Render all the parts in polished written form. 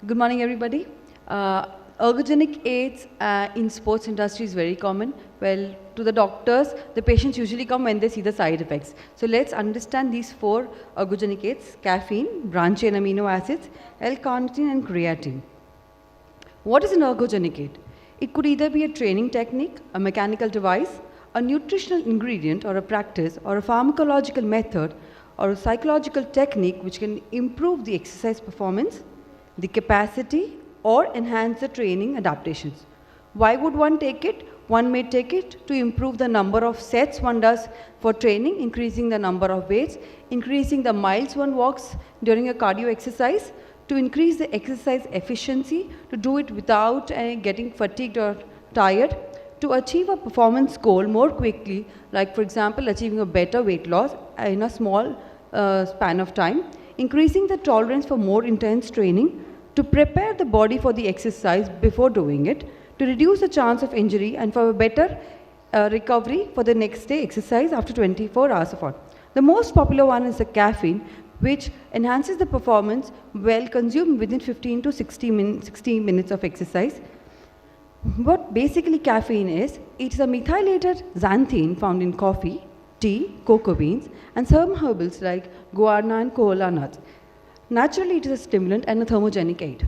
Good morning, everybody. Ergogenic aids in sports industry is very common. Well, to the doctors, the patients usually come when they see the side effects. So let's understand these four ergogenic aids: caffeine, branched-chain amino acids, L-carnitine, and creatine. What is an ergogenic aid? It could either be a training technique, a mechanical device, a nutritional ingredient or a practice, or a pharmacological method, or a psychological technique which can improve the exercise performance, the capacity, or enhance the training adaptations. Why would one take it? One may take it to improve the number of sets one does for training, increasing the number of weights, increasing the miles one walks during a cardio exercise, to increase the exercise efficiency, to do it without getting fatigued or tired, to achieve a performance goal more quickly, like for example achieving a better weight loss in a small span of time, increasing the tolerance for more intense training, to prepare the body for the exercise before doing it, to reduce the chance of injury and for a better recovery for the next day exercise after 24 hours of work. The most popular one is the caffeine, which enhances the performance well consumed within 15 to 60 minutes of exercise. What basically caffeine is, it is a methylated xanthine found in coffee, tea, cocoa beans, and some herbals like guarana and kola nuts. Naturally, it is a stimulant and a thermogenic aid.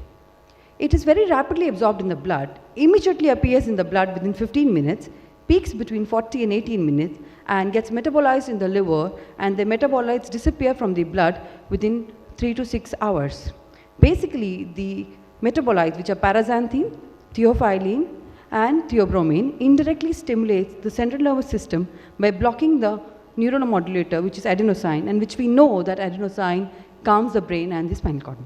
It is very rapidly absorbed in the blood, immediately appears in the blood within 15 minutes, peaks between 40 and 18 minutes, and gets metabolized in the liver, and the metabolites disappear from the blood within 3 to 6 hours. Basically, the metabolites, which are paraxanthine, theophylline, and theobromine, indirectly stimulates the central nervous system by blocking the neuronomodulator, which is adenosine, and which we know that adenosine calms the brain and the spinal cord.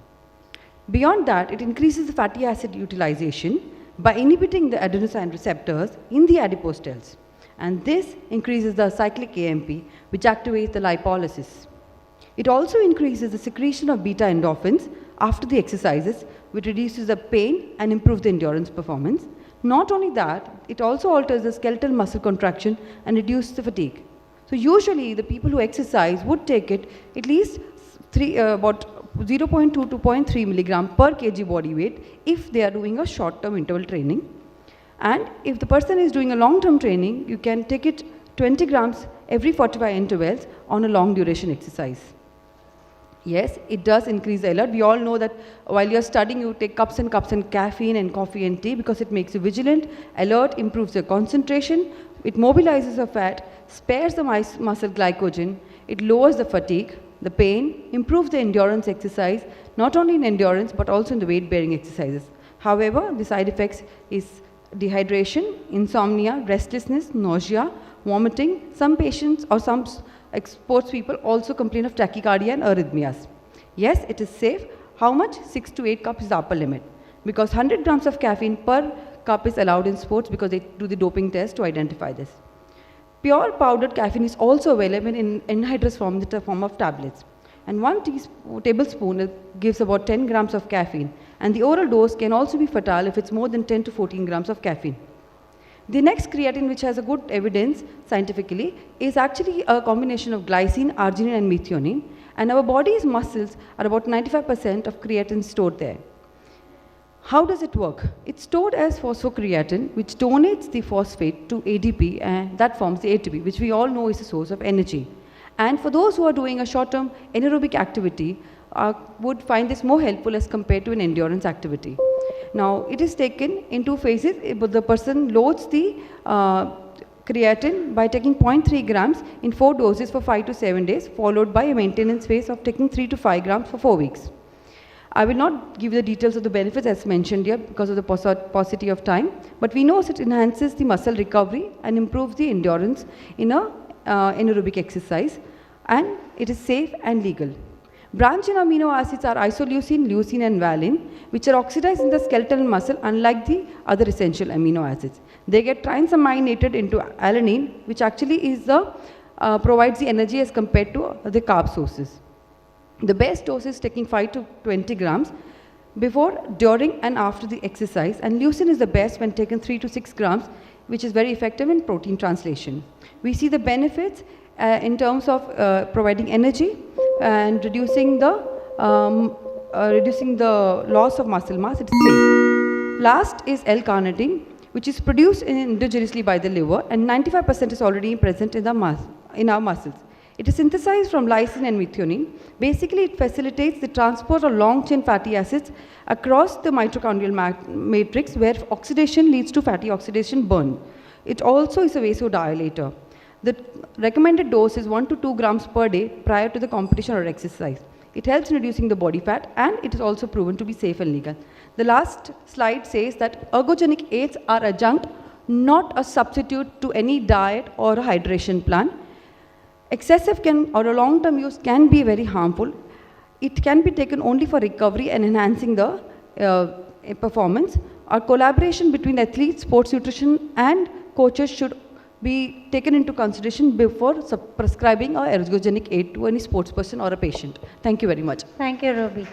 Beyond that, it increases the fatty acid utilization by inhibiting the adenosine receptors in the adipose cells. And this increases the cyclic AMP, which activates the lipolysis. It also increases the secretion of beta endorphins after the exercises, which reduces the pain and improves the endurance performance. Not only that, it also alters the skeletal muscle contraction and reduces the fatigue. So usually the people who exercise would take it at least about 0.2 to 0.3 milligram per kg body weight if they are doing a short-term interval training. And if the person is doing a long-term training, you can take it 20 grams every 45 intervals on a long duration exercise. Yes, it does increase the alert. We all know that while you're studying, you take cups and caffeine and coffee and tea because it makes you vigilant, alert, improves your concentration, it mobilizes the fat, spares the muscle glycogen, it lowers the fatigue, the pain, improves the endurance exercise, not only in endurance but also in the weight-bearing exercises. However, the side effects is dehydration, insomnia, restlessness, nausea, vomiting. Some patients or some sports people also complain of tachycardia and arrhythmias. Yes, it is safe. How much? 6 to 8 cups is the upper limit, because 100 grams of caffeine per cup is allowed in sports because they do the doping test to identify this. Pure powdered caffeine is also available in anhydrous form, in the form of tablets. And 1 tablespoon gives about 10 grams of caffeine. And the oral dose can also be fatal if it's more than 10 to 14 grams of caffeine. The next creatine, which has a good evidence scientifically, is actually a combination of glycine, arginine, and methionine. And our body's muscles are about 95% of creatine stored there. How does it work? It's stored as phosphocreatine, which donates the phosphate to ADP, and that forms the ATP, which we all know is a source of energy. And for those who are doing a short-term anaerobic activity, would find this more helpful as compared to an endurance activity. Now, it is taken in 2 phases. The person loads the creatine by taking 0.3 grams in 4 doses for 5 to 7 days, followed by a maintenance phase of taking 3 to 5 grams for 4 weeks. I will not give the details of the benefits as mentioned here because of the paucity of time, but we know it enhances the muscle recovery and improves the endurance in a anaerobic exercise, and it is safe and legal. Branched-chain amino acids are isoleucine, leucine, and valine, which are oxidized in the skeletal muscle unlike the other essential amino acids. They get transaminated into alanine, which actually is provides the energy as compared to the carb sources. The best dose is taking 5 to 20 grams before, during, and after the exercise, and leucine is the best when taken 3 to 6 grams, which is very effective in protein translation. We see the benefits in terms of providing energy and reducing the reducing the loss of muscle mass, it's safe. Last is L-carnitine, which is produced endogenously by the liver, and 95% is already present in our muscles. It is synthesized from lysine and methionine. Basically, it facilitates the transport of long-chain fatty acids across the mitochondrial matrix, where oxidation leads to fatty oxidation burn. It also is a vasodilator. The recommended dose is 1 to 2 grams per day prior to the competition or exercise. It helps in reducing the body fat, and it is also proven to be safe and legal. The last slide says that ergogenic aids are adjunct, not a substitute to any diet or a hydration plan. Excessive or a long-term use can be very harmful. It can be taken only for recovery and enhancing the performance. Our collaboration between athletes, sports nutrition, and coaches should be taken into consideration before prescribing an ergogenic aid to any sports person or a patient. Thank you very much. Thank you, Ruby.